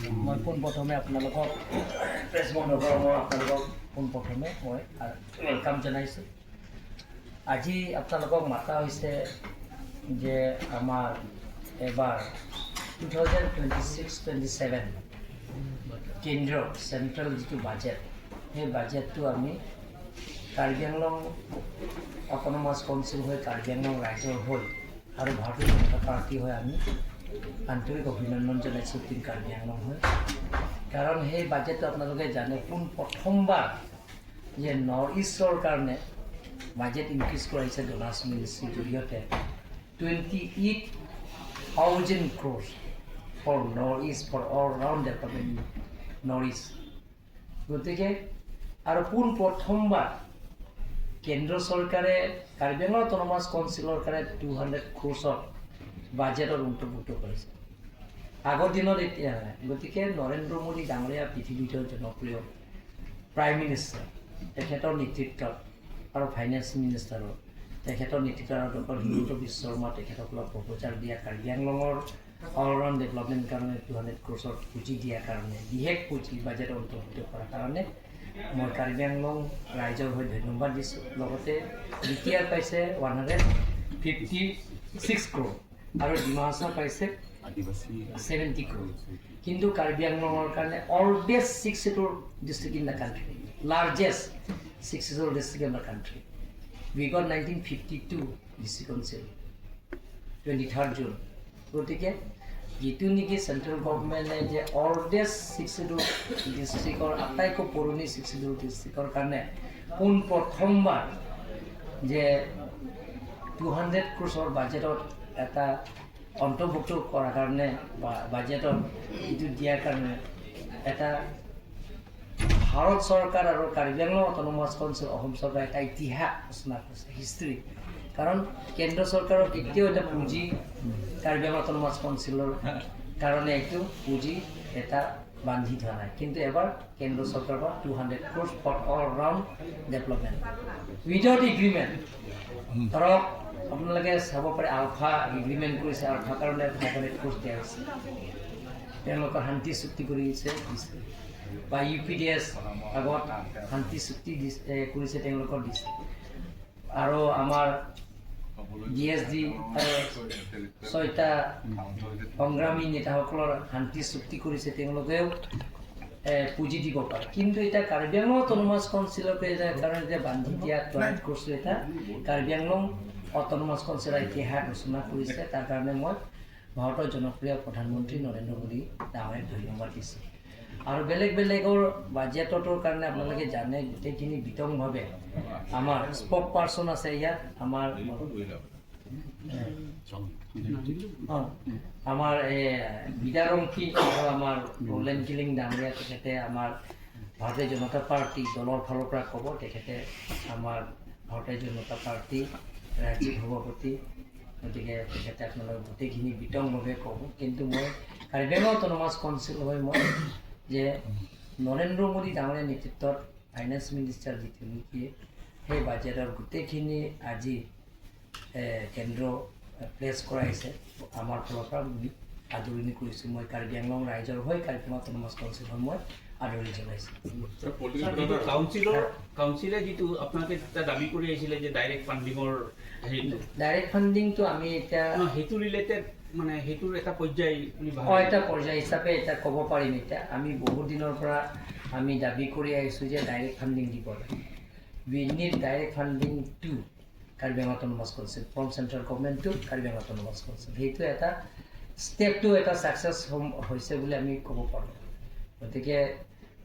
মই পোনপ্ৰথমে আপোনালোকক প্ৰেছ বন্ধৰ পৰা মই আপোনালোকক পোনপ্ৰথমে মই ৱেলকাম জনাইছোঁ। আজি আপোনালোকক মাতা হৈছে যে আমাৰ এবাৰ 2026-27 কেন্দ্ৰৰ চেণ্ট্ৰেল যিটো বাজেট, সেই বাজেটটো আমি কাৰ্বি আংলং অট'নমাছ কাউন্সিল হৈ কাৰ্বি আংলং ৰাইজৰ হৈ আৰু ভাৰতীয় জনতা পাৰ্টি হৈ আমি আন্তৰিক অভিনন্দন জনাইছোঁ টিম কাৰ্বি আংলং হৈ। কাৰণ সেই বাজেটটো আপোনালোকে জানে প্ৰথমবাৰ যে নৰ্থ ইষ্টৰ কাৰণে বাজেট ইনক্ৰিজ কৰাইছে ডনাৰ্ছ মিনিষ্ট্ৰীৰ জৰিয়তে 28,000 crores for north east for all round development north east. গতিকে আৰু প্ৰথমবাৰ কেন্দ্ৰ চৰকাৰে কাৰ্বি আংলং অট'নমাছ কাউন্সিলৰ কাৰণে 200 crores বাজেটত অন্তৰ্ভুক্ত কৰিছে। আগৰ দিনত এতিয়া নাই। গতিকে নৰেন্দ্ৰ মোদী ডাঙৰীয়া পৃথিৱীৰ জনপ্ৰিয় প্ৰাইম মিনিষ্টাৰ, তেখেতৰ নেতৃত্বত আৰু ফাইনেন্স মিনিষ্টাৰৰ তেখেতৰ নেতৃত্বত আৰু ডক্টৰ হিমন্ত বিশ্ব শৰ্মা তেখেতসকলক প্ৰপ'জাল দিয়া কাৰ্বি আংলঙৰ অলৰাউণ্ড ডেভেলপমেণ্ট কাৰণে 200 crores পুঁজি দিয়াৰ কাৰণে, বিশেষ পুঁজি বাজেট অন্তৰ্ভুক্ত কৰাৰ কাৰণে মই কাৰ্বি আংলং ৰাইজৰ হৈ ধন্যবাদ দিছোঁ। লগতে বিটিআৰ পাইছে 156 crore আৰু ডিমা হাছাও পাইছে 70 crore। কিন্তু কাৰ্বি আংলঙৰ কাৰণে always 6 scheduled district in the country, largest 6 scheduled district in the country. We got 1952 district council 23rd June। গতিকে যিটো নেকি চেণ্ট্ৰেল গভৰ্ণমেণ্টে যে অলৱেজ 6 scheduled ডিষ্ট্ৰিক্টৰ আটাইতকৈ পুৰণি 6 scheduled ডিষ্ট্ৰিক্টৰ কাৰণে প্ৰথমবাৰ যে 200 crores বাজেটত এটা অন্তৰ্ভুক্ত কৰাৰ কাৰণে বা বাজেটত যিটো দিয়াৰ কাৰণে এটা ভাৰত চৰকাৰ আৰু কাৰ্বি আংলং অট'নমাছ কাউন্সিল অসম চৰকাৰে এটা ইতিহাস ৰচনা কৰিছে, হিষ্ট্ৰী। কাৰণ কেন্দ্ৰ চৰকাৰৰ কেতিয়াও এটা পুঁজি কাৰ্বি আংলং অট'নমাছ কাউন্সিলৰ কাৰণে এইটো পুঁজি এটা বান্ধি থোৱা নাই। কিন্তু এবাৰ কেন্দ্ৰ চৰকাৰৰ পৰা 200 crores for all round development without agreement. ধৰক আপোনালোকে চাব পাৰে আলফা এগ্ৰিমেণ্ট কৰিছে, আলফাৰ কাৰণে 500 crores দিয়া হৈছে। তেওঁলোকৰ শান্তি চুক্তি কৰিছে বা UPDS আগত শান্তি চুক্তি কৰিছে, তেওঁলোকৰ দিছে। আৰু আমাৰ DSD আৰু 6টা সংগ্ৰামী নেতাসকলৰ শান্তি চুক্তি কৰিছে, তেওঁলোকেও পুঁজি দিব পাৰে। কিন্তু এতিয়া কাৰ্বি আংলং অট'নমাছ কাউন্সিলৰ কাৰণে এতিয়া বান্ধি দিয়া 200 crores এটা কাৰ্বি আংলং অট'নমাছ কাউন্সিলৰ ইতিহাস ৰচনা কৰিছে। তাৰ কাৰণে মই ভাৰতৰ জনপ্ৰিয় প্ৰধানমন্ত্ৰী নৰেন্দ্ৰ মোদী ডাঙৰীয়াক ধন্যবাদ দিছোঁ। আৰু বেলেগৰ বাজেটৰ কাৰণে আপোনালোকে জানে গোটেইখিনি বিতংভাৱে আমাৰ স্পক পাৰ্চন আছে ইয়াত, আমাৰ বিদাৰংকী আৰু আমাৰ ৰলেন কিলিং ডাঙৰীয়া, তেখেতে আমাৰ ভাৰতীয় জনতা পাৰ্টি দলৰ ফালৰ পৰা ক'ব, তেখেতে আমাৰ ভাৰতীয় জনতা পাৰ্টি ৰাজ্যিক সভাপতি। গতিকে তেখেতে আপোনালোকে গোটেইখিনি বিতংভাৱে ক'ব। কিন্তু মই কাৰ্বি আংলং অট'নমাছ কাউন্সিল হৈ মই যে নৰেন্দ্ৰ মোদী ডাঙৰীয়াৰ নেতৃত্বত ফাইনেন্স মিনিষ্টাৰ যিটো নেকি সেই বাজেটৰ গোটেইখিনি আজি কেন্দ্ৰ প্লেচ কৰাইছে, আমাৰ ফালৰ পৰা আদৰণি কৰিছোঁ। মই কাৰ্বি আংলং ৰাইজৰ হৈ কাৰ্বি আংলং অট'নমাছ কাউন্সিল হৈ মই আদৰণি জনাইছোঁ। কাউন্সিলে যিটো আপোনালোকে দাবী কৰি আহিছিলে যে ডাইৰেক্ট ফাণ্ডিঙৰ ডাইৰেক্ট ফাণ্ডিংটো আমি এতিয়া সেইটো ৰিলেটেড মানে সেইটোৰ এটা পৰ্যায় এটা পৰ্যায় হিচাপে এতিয়া ক'ব পাৰিম। এতিয়া আমি বহুত দিনৰ পৰা আমি দাবী কৰি আহিছোঁ যে ডাইৰেক্ট ফাণ্ডিং দিব লাগে। We need direct funding to Karbi Anglong autonomous council from central government to Karbi Anglong autonomous council. সেইটো এটা ষ্টেপটো এটা ছাকচেছ হৈছে বুলি আমি ক'ব পাৰোঁ। গতিকে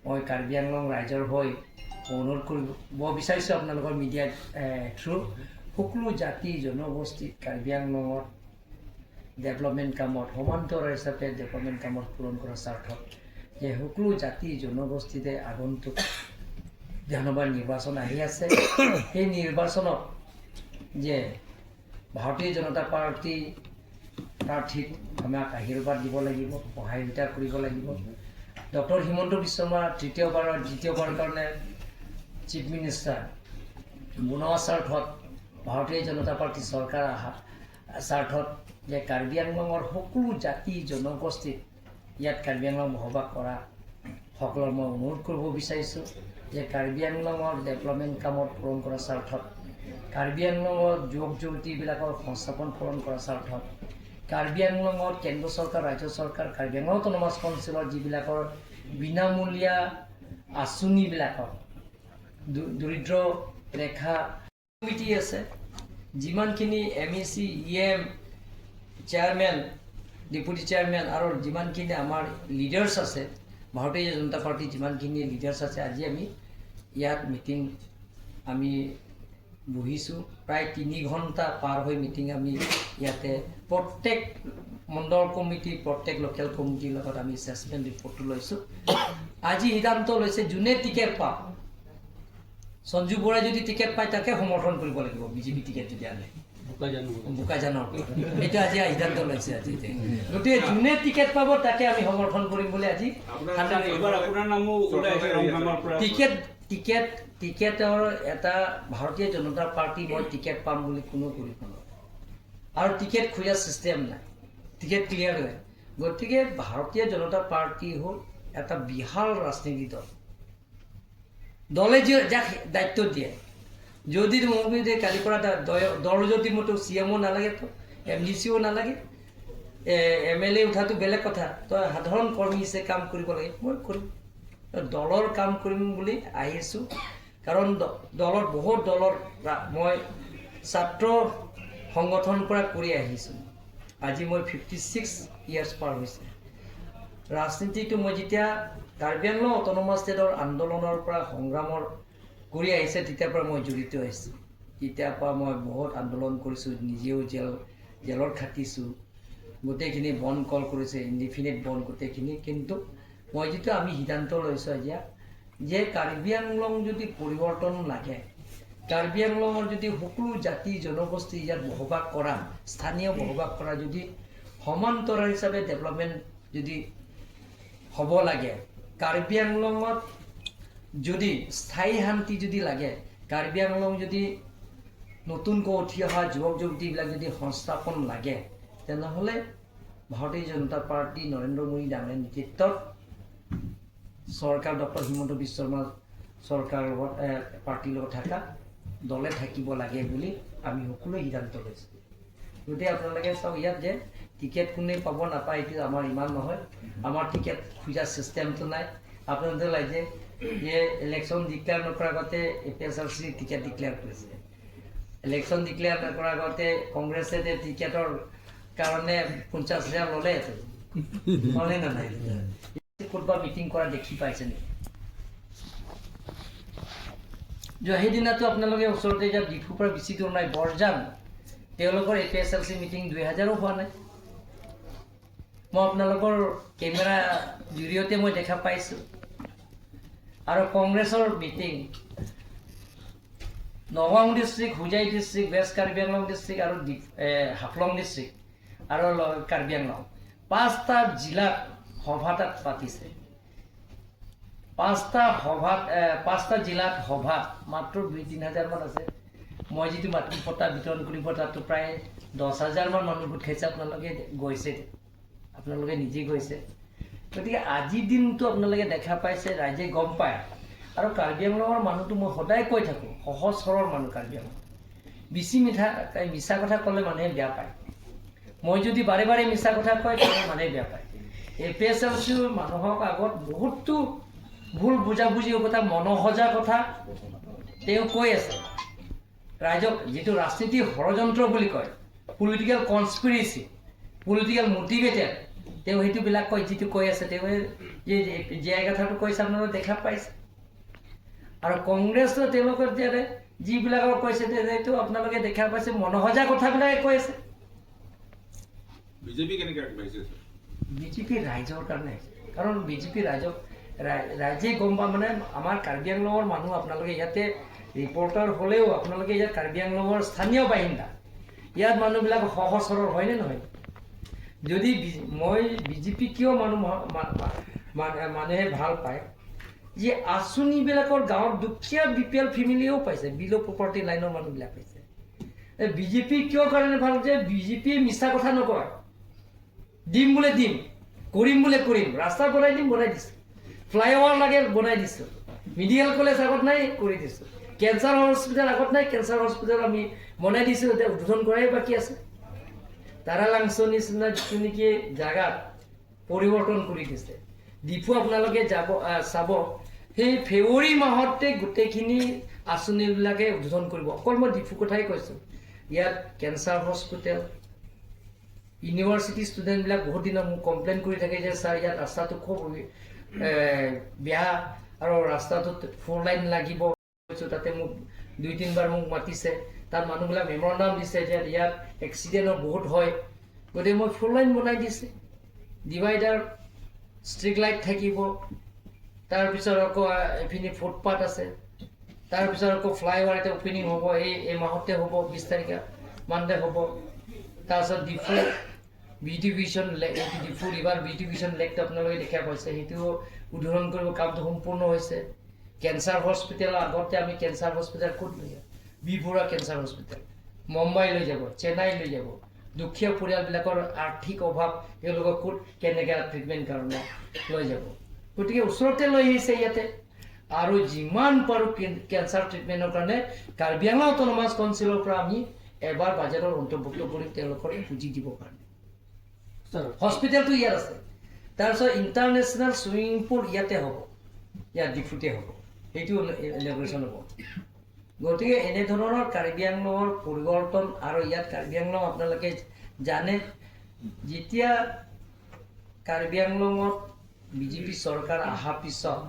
মই কাৰ্বি আংলং ৰাইজৰ হৈ অনুৰোধ কৰিব বিচাৰিছোঁ আপোনালোকৰ মিডিয়াৰ থ্ৰু, সকলো জাতি জনগোষ্ঠীক কাৰ্বি আংলঙত ডেভেলপমেণ্ট কামত সমান্তৰাল হিচাপে ডেভেলপমেণ্ট কামত পূৰণ কৰাৰ স্বাৰ্থত যে সকলো জাতি জনগোষ্ঠীতে আগন্তুক বিধানসভাৰ নিৰ্বাচন আহি আছে। সেই নিৰ্বাচনত যে ভাৰতীয় জনতা পাৰ্টি প্ৰাৰ্থীক আমাক আশীৰ্বাদ দিব লাগিব, সহায়িতা কৰিব লাগিব। ডক্টৰ হিমন্ত বিশ্ব শৰ্মা দ্বিতীয়বাৰৰ কাৰণে চিফ মিনিষ্টাৰ বনোৱা স্বাৰ্থত ভাৰতীয় জনতা পাৰ্টি চৰকাৰ স্বাৰ্থত যে কাৰ্বি আংলঙৰ সকলো জাতি জনগোষ্ঠীক ইয়াত কাৰ্বি আংলং বসবাস কৰা সকলৰ মই অনুৰোধ কৰিব বিচাৰিছোঁ যে কাৰ্বি আংলঙৰ ডেভেলপমেণ্ট কামত পূৰণ কৰাৰ স্বাৰ্থত, কাৰ্বি আংলঙৰ যুৱক যুৱতীবিলাকৰ সংস্থাপন পূৰণ কৰাৰ স্বাৰ্থত, কাৰ্বি আংলঙত কেন্দ্ৰ চৰকাৰ, ৰাজ্য চৰকাৰ, কাৰ্বি আংলং অট'নমাছ কাউন্সিলৰ যিবিলাকৰ বিনামূলীয়া আঁচনিবিলাকৰ দৰিদ্ৰ ৰেখা কমিটি আছে, যিমানখিনি MEC, EM, chairman, deputy chairman আৰু যিমানখিনি আমাৰ লিডাৰ্ছ আছে, ভাৰতীয় জনতা পাৰ্টিৰ যিমানখিনি লিডাৰ্ছ আছে, আজি আমি ইয়াত মিটিং আমি বহিছোঁ। প্ৰায় 3 ঘণ্টা পাৰ হৈ মিটিং আমি ইয়াতে প্ৰত্যেক মণ্ডল কমিটি, প্ৰত্যেক লোকেল কমিটিৰ লগত আমি এছেছমেণ্ট ৰিপৰ্টটো লৈছোঁ। আজি সিদ্ধান্ত লৈছে যোনে টিকেট পাওক, সঞ্জু বৰাই যদি টিকেট পায় তাকে সমৰ্থন কৰিব লাগিব, BJP টিকেট যদি আনে বোকাজানৰ। এইটো আজি সিদ্ধান্ত লৈছে। আজি গতিকে যোনে টিকেট পাব তাকে আমি সমৰ্থন কৰিম বুলি আজি টিকেটৰ এটা ভাৰতীয় জনতা পাৰ্টি মই টিকেট পাম বুলি কোনো কৰিব নোৱাৰোঁ, আৰু টিকেট খোজাৰ ছিষ্টেম নাই, টিকেট ক্লিয়াৰ হয়। গতিকে ভাৰতীয় জনতা পাৰ্টি হ'ল এটা বিশাল ৰাজনীতি দল। দলে যাক দায়িত্ব দিয়ে, যদি মোক কালিৰ পৰা দল যদি মতো CMO নালাগে, তো MDCও নালাগে, MLA উঠাটো বেলেগ কথা, তই সাধাৰণ কৰ্মী হিচাপে কাম কৰিব লাগে, মই কৰিম। দলৰ কাম কৰিম বুলি আহিছোঁ, কাৰণ দলৰ বহুত দলৰ মই ছাত্ৰ সংগঠনৰ পৰা কৰি আহিছোঁ। আজি মই 56 ইয়াৰ্ছ পাৰ হৈছে। ৰাজনীতিটো মই যেতিয়া কাৰ্বি আংলং অট'নমাছ ষ্টেটৰ আন্দোলনৰ পৰা সংগ্ৰামৰ কৰি আহিছে তেতিয়াৰ পৰা মই জড়িত হৈছোঁ। তেতিয়াৰ পৰা মই বহুত আন্দোলন কৰিছোঁ, নিজেও জেলত খাটিছোঁ, গোটেইখিনি বন কল কৰিছে, ইনডিফিনিট বন গোটেইখিনি। কিন্তু মই যিটো আমি সিদ্ধান্ত লৈছোঁ আজি যে কাৰ্বি আংলং যদি পৰিৱৰ্তন লাগে, কাৰ্বি আংলঙৰ যদি সকলো জাতি জনগোষ্ঠী ইয়াত বসবাস কৰা, স্থানীয় বসবাস কৰা যদি সমান্তৰাল হিচাপে ডেভেলপমেণ্ট যদি হ'ব লাগে, কাৰ্বি আংলঙত যদি স্থায়ী শান্তি যদি লাগে, কাৰ্বি আংলং যদি নতুনকৈ উঠি অহা যুৱক যুৱতীবিলাক যদি সংস্থাপন লাগে, তেনেহ'লে ভাৰতীয় জনতা পাৰ্টি নৰেন্দ্ৰ মোদী ডাঙৰীয়াৰ নেতৃত্বত চৰকাৰ, ডক্টৰ হিমন্ত বিশ্ব শৰ্মা চৰকাৰৰ লগত পাৰ্টিৰ লগত থকা দলে থাকিব লাগে বুলি আমি সকলোৱে সিদ্ধান্ত লৈছোঁ। গতিকে আপোনালোকে চাওক, ইয়াত যে টিকেট কোনে পাব নাপায় এইটো আমাৰ ইমান নহয়, আমাৰ টিকেট খোজাৰ ছিষ্টেমটো নাই। আপোনালোকে লাগে যে ইলেকশ্যন ডিক্লেয়াৰ নকৰাৰ আগতে APSRC টিকেট ডিক্লেয়াৰ কৰিছে, ইলেকশ্যন ডিক্লেয়াৰ নকৰাৰ আগতে কংগ্ৰেছে টিকেটৰ কাৰণে 50,000 ল'লে, হ'লে নে নাই? ক'ৰবাত মিটিং কৰা দেখি পাইছে নেকি? সেইদিনাতো আপোনালোকে ওচৰতে এতিয়া ডিফুৰ পৰা বেছি দূৰ নাই, বৰজান, তেওঁলোকৰ APSRC মিটিং 2000ও হোৱা নাই। মই আপোনালোকৰ কেমেৰা জৰিয়তে মই দেখা পাইছোঁ। আৰু কংগ্ৰেছৰ meeting Nagaon district, Hojai district, west Karbi Anglong district আৰু হাফলং ডিষ্ট্ৰিক্ট আৰু কাৰ্বি আংলং 5টা জিলাত সভা তাত পাতিছে। 5টা জিলাত সভাত মাত্ৰ 2-3 হাজাৰ মান আছে। মই যিটো মাতৃ পতা বিতৰণ কৰিব তাতো প্ৰায় 10,000 মান মানুহ গোট খাইছে। আপোনালোকে গৈছে, আপোনালোকে নিজে গৈছে। গতিকে আজিৰ দিনটো আপোনালোকে দেখা পাইছে, ৰাইজে গম পায়। আৰু কাৰ্বি আংলঙৰ মানুহটো মই সদায় কৈ থাকোঁ, সহজ সৰল মানুহ কাৰ্বি আংলং। বেছি মিছা কথা ক'লে মানুহে বেয়া পায়। মই যদি বাৰে বাৰে মিছা কথা কয় তেতিয়া মানুহে বেয়া পায়। APSRC মানুহক আগত বহুতো ভুল বুজাবুজিৰ কথা, মনসজা কথা তেওঁ কৈ আছে ৰাইজক, যিটো ৰাজনীতি ষড়যন্ত্ৰ বুলি কয়, পলিটিকেল কনস্পিৰেচি, পলিটিকেল মটিভেটেড, তেওঁ সেইটোবিলাক কয়, যিটো কৈ আছে তেওঁ যে কথাটো কৈছে আপোনালোকে দেখা পাইছে। আৰু কংগ্ৰেছে তেওঁলোকৰ যিবিলাকক কৈছে সেইটো আপোনালোকে দেখা পাইছে, মনসজা কথাবিলাকে কৈ আছে। বিজেপি কেনেকৈ আগবাঢ়িছে? বিজেপি ৰাইজৰ কাৰণে, কাৰণ বিজেপি ৰাইজে গম পায়। মানে আমাৰ কাৰ্বি আংলঙৰ মানুহ, আপোনালোকে ইয়াতে ৰিপৰ্টাৰ হ'লেও আপোনালোকে ইয়াত কাৰ্বি আংলঙৰ স্থানীয় বাসিন্দা, ইয়াত মানুহবিলাক সহজ সৰল হয়নে নহয়? যদি মই বিজেপি কিয় মানুহে ভাল পায়, যে আঁচনিবিলাকৰ গাঁৱত দুখীয়া BPL ফেমিলিয়েও পাইছে, বিল' প্ৰপাৰ্টি লাইনৰ মানুহবিলাক পাইছে। বিজেপি কিয় কাৰণে ভাল, যে বিজেপিয়ে মিছা কথা নকয়, দিম বোলে দিম, কৰিম বোলে কৰিম, ৰাস্তা বনাই দিম বনাই দিছোঁ, ফ্লাইঅভাৰ লাগে বনাই দিছোঁ, মেডিকেল কলেজ আগত নাই কৰি দিছোঁ, কেঞ্চাৰ হস্পিটেল আগত নাই কেঞ্চাৰ হস্পিটেল আমি বনাই দিছোঁ, এতিয়া উদ্বোধন কৰাই বাকী আছে। তাৰালাংচৰ নিচিনা যিটো নেকি জাগাত পৰিৱৰ্তন কৰি দিছে। ডিফু আপোনালোকে যাব চাব, সেই ফেব্ৰুৱাৰী মাহতে গোটেইখিনি আঁচনিবিলাকে উদ্বোধন কৰিব। অকল মই ডিফু কথাই কৈছোঁ, ইয়াত কেঞ্চাৰ হস্পিটেল, ইউনিভাৰ্চিটি ষ্টুডেণ্টবিলাক বহুত দিনত মোক কমপ্লেইন কৰি থাকে যে ছাৰ ইয়াত ৰাস্তাটো খুব বেয়া আৰু ৰাস্তাটোত 4 লাইন লাগিব। তাতে মোক 2-3 বাৰ মোক মাতিছে, তাত মানুহবিলাক মেমৰেণ্ডাম দিছে যে ইয়াত এক্সিডেণ্টৰ বহুত হয়, গতিকে মই 4 লাইন বনাই দিছে, ডিভাইডাৰ, ষ্ট্ৰীট লাইট থাকিব, তাৰপিছত আকৌ এইপিনে ফুটপাথ আছে, তাৰপিছত আকৌ ফ্লাইঅভাৰ এটা অপেনিং হ'ব, এই মাহতে হ'ব, 20 তাৰিখে মানডে হ'ব। তাৰপিছত ডিফু বিউটিফিকেশ্যন লেক, ডিফু ৰিভাৰ বিউটিফিকেশ্যন লেকটো আপোনালোকে দেখা পাইছে, সেইটো উদ্বোধন কৰিব কামটো সম্পূৰ্ণ হৈছে। কেঞ্চাৰ হস্পিটেলৰ আগতে আমি কেঞ্চাৰ হস্পিটেল ক'ত লৈ যাম? বি-বৰুৱা কেঞ্চাৰ হস্পিটেল মুম্বাই লৈ যাব, চেন্নাই লৈ যাব। দুখীয়া পৰিয়ালবিলাকৰ আৰ্থিক অভাৱ, তেওঁলোকক ক'ত কেনেকৈ ট্ৰিটমেণ্ট কাৰণে লৈ যাব? গতিকে ওচৰতে লৈ আহিছে ইয়াতে। আৰু যিমান পাৰোঁ কেঞ্চাৰ ট্ৰিটমেণ্টৰ কাৰণে কাৰ্বি আংলং অট'নমাছ কাউন্সিলৰ পৰা আমি এবাৰ বাজেটৰ অন্তৰ্ভুক্ত কৰিম তেওঁলোকৰ পুঁজি দিবৰ কাৰণে। হস্পিটেলটো ইয়াত আছে, তাৰপিছত ইণ্টাৰনেশ্যনেল চুইমিং পুল ইয়াতে হ'ব, ইয়াত ডিফুতে হ'ব, সেইটো ইনগ্ৰেশ্যন হ'ব। গতিকে এনেধৰণৰ কাৰ্বি আংলঙৰ পৰিৱৰ্তন। আৰু ইয়াত কাৰ্বি আংলং আপোনালোকে জানে, যেতিয়া কাৰ্বি আংলঙত বিজেপি চৰকাৰ অহাৰ পিছত,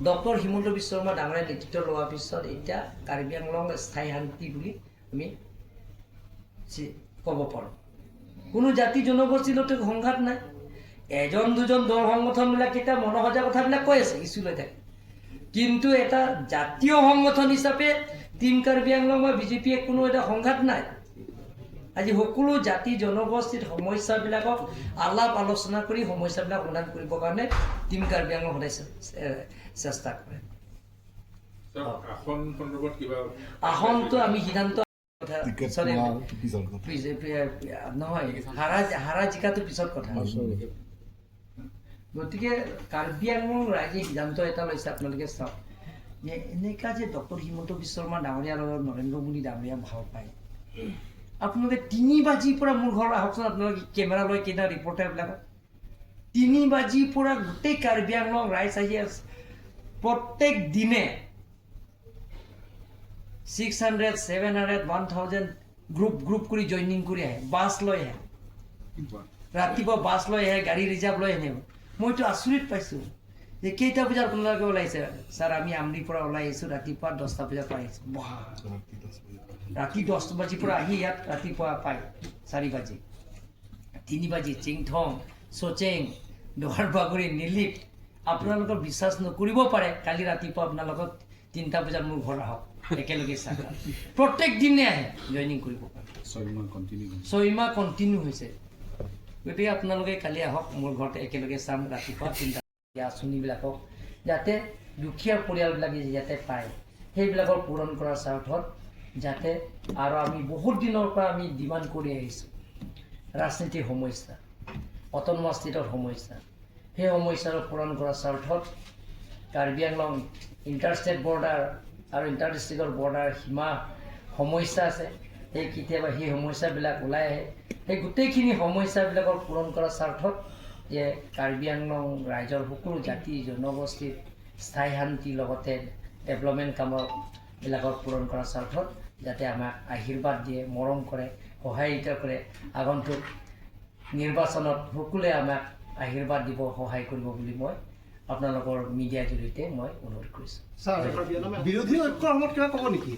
ডক্টৰ হিমন্ত বিশ্ব শৰ্মা ডাঙৰীয়াৰ নেতৃত্ব লোৱাৰ পিছত এতিয়া কাৰ্বি আংলং স্থায়ী শান্তি বুলি আমি ক'ব পাৰোঁ। কোনো জাতি জনগোষ্ঠীৰ লগত সংঘাত নাই। 1-2জন দল সংগঠনবিলাক এতিয়া মনোসজা কথাবিলাক কৈ আছে, ইছ্যু লৈ থাকে, কিন্তু এটা জাতীয় সংগঠন হিচাপে টিম কাৰ্বি আংলং বা বিজেপিয়ে কোনো এটা সংঘাত নাই। আজি সকলো জাতি জনগোষ্ঠীৰ সমস্যাবিলাকক আলাপ আলোচনা কৰি সমস্যাবিলাক সমাধান কৰিবৰ কাৰণে টিম কাৰ্বি আংলং সদায় চেষ্টা কৰে। আসনটো আমি সিদ্ধান্ত নহয়, হাৰা জিকাটো পিছত কথা। গতিকে কাৰ্বি আংলং ৰাইজে সিদ্ধান্ত এটা লৈছে, আপোনালোকে চাওক যে এনেকুৱা যে ডক্টৰ হিমন্ত বিশ্ব শৰ্মা ডাঙৰীয়াৰ লগত নৰেন্দ্ৰ মোদী ডাঙৰীয়া ভাল পায়। আপোনালোকে 3 বাজিৰ পৰা মোৰ ঘৰ আহকচোন, আপোনালোকে কেমেৰা লৈ কেইটা ৰিপৰ্টাৰবিলাকক 3 বাজিৰ পৰা গোটেই কাৰ্বি আংলং ৰাইজ আহি আছে। প্ৰত্যেক দিনে 600, 700, 1000 গ্ৰুপ কৰি জইনিং কৰি আহে, বাছ লৈ আহে, ৰাতিপুৱা বাছ লৈ আহে, গাড়ী ৰিজাৰ্ভ লৈ আহে। মইতো আচৰিত পাইছোঁ যে কেইটা বজাত আপোনালোকে ওলাইছে? ছাৰ আমি আমৰিৰ পৰা ওলাই আহিছোঁ, ৰাতিপুৱা 10টা বজাৰ পৰা আহিছোঁ। ৰাতি 10 বাজিৰ পৰা আহি ইয়াত ৰাতিপুৱা পায় 4 বাজি, 3 বাজি চিংথং, চচেং, দোৱাৰবাগৰি, নিলিপ। আপোনালোকৰ বিশ্বাস নকৰিব পাৰে, কালি ৰাতিপুৱা আপোনালোকক 3টা বজাত মোৰ ঘৰ আহক, একেলগে চাহ। প্ৰত্যেক দিনে আহে জইনিং কৰিব পাৰে, 6 মাহ কণ্টিনিউ হৈছে। গতিকে আপোনালোকে কালি আহক মোৰ ঘৰত, একেলগে চাম ৰাতিপুৱা 3টা আঁচনিবিলাকক, যাতে দুখীয়া পৰিয়ালবিলাকে যাতে পায়, সেইবিলাকৰ পূৰণ কৰাৰ স্বাৰ্থত যাতে। আৰু আমি বহুত দিনৰ পৰা আমি ডিমাণ্ড কৰি আহিছোঁ, ৰাজনীতিৰ সমস্যা, অট'নমাছ ষ্টেটৰ সমস্যা, সেই সমস্যাটো পূৰণ কৰাৰ স্বাৰ্থত কাৰ্বি আংলং ইণ্টাৰষ্টেট বৰ্ডাৰ আৰু ইণ্টাৰ ডিষ্ট্ৰিক্টৰ বৰ্ডাৰ সীমা সমস্যা আছে, সেই কেতিয়াবা সেই সমস্যাবিলাক ওলাই আহে। সেই গোটেইখিনি সমস্যাবিলাকৰ পূৰণ কৰাৰ স্বাৰ্থত যে কাৰ্বি আংলং ৰাইজৰ সকলো জাতি জনগোষ্ঠীৰ স্থায়ী শান্তিৰ লগতে ডেভেলপমেণ্ট কামবিলাকৰ পূৰণ কৰাৰ স্বাৰ্থত যাতে আমাক আশীৰ্বাদ দিয়ে, মৰম কৰে, সহায়িতা কৰে। আগন্তুক নিৰ্বাচনত সকলোৱে আমাক আশীৰ্বাদ দিব, সহায় কৰিব বুলি মই আপোনালোকৰ মিডিয়াৰ জৰিয়তে মই অনুৰোধ কৰিছোঁ। বিৰোধী ঐক্যৰ সময়ত কিবা ক'ব নেকি?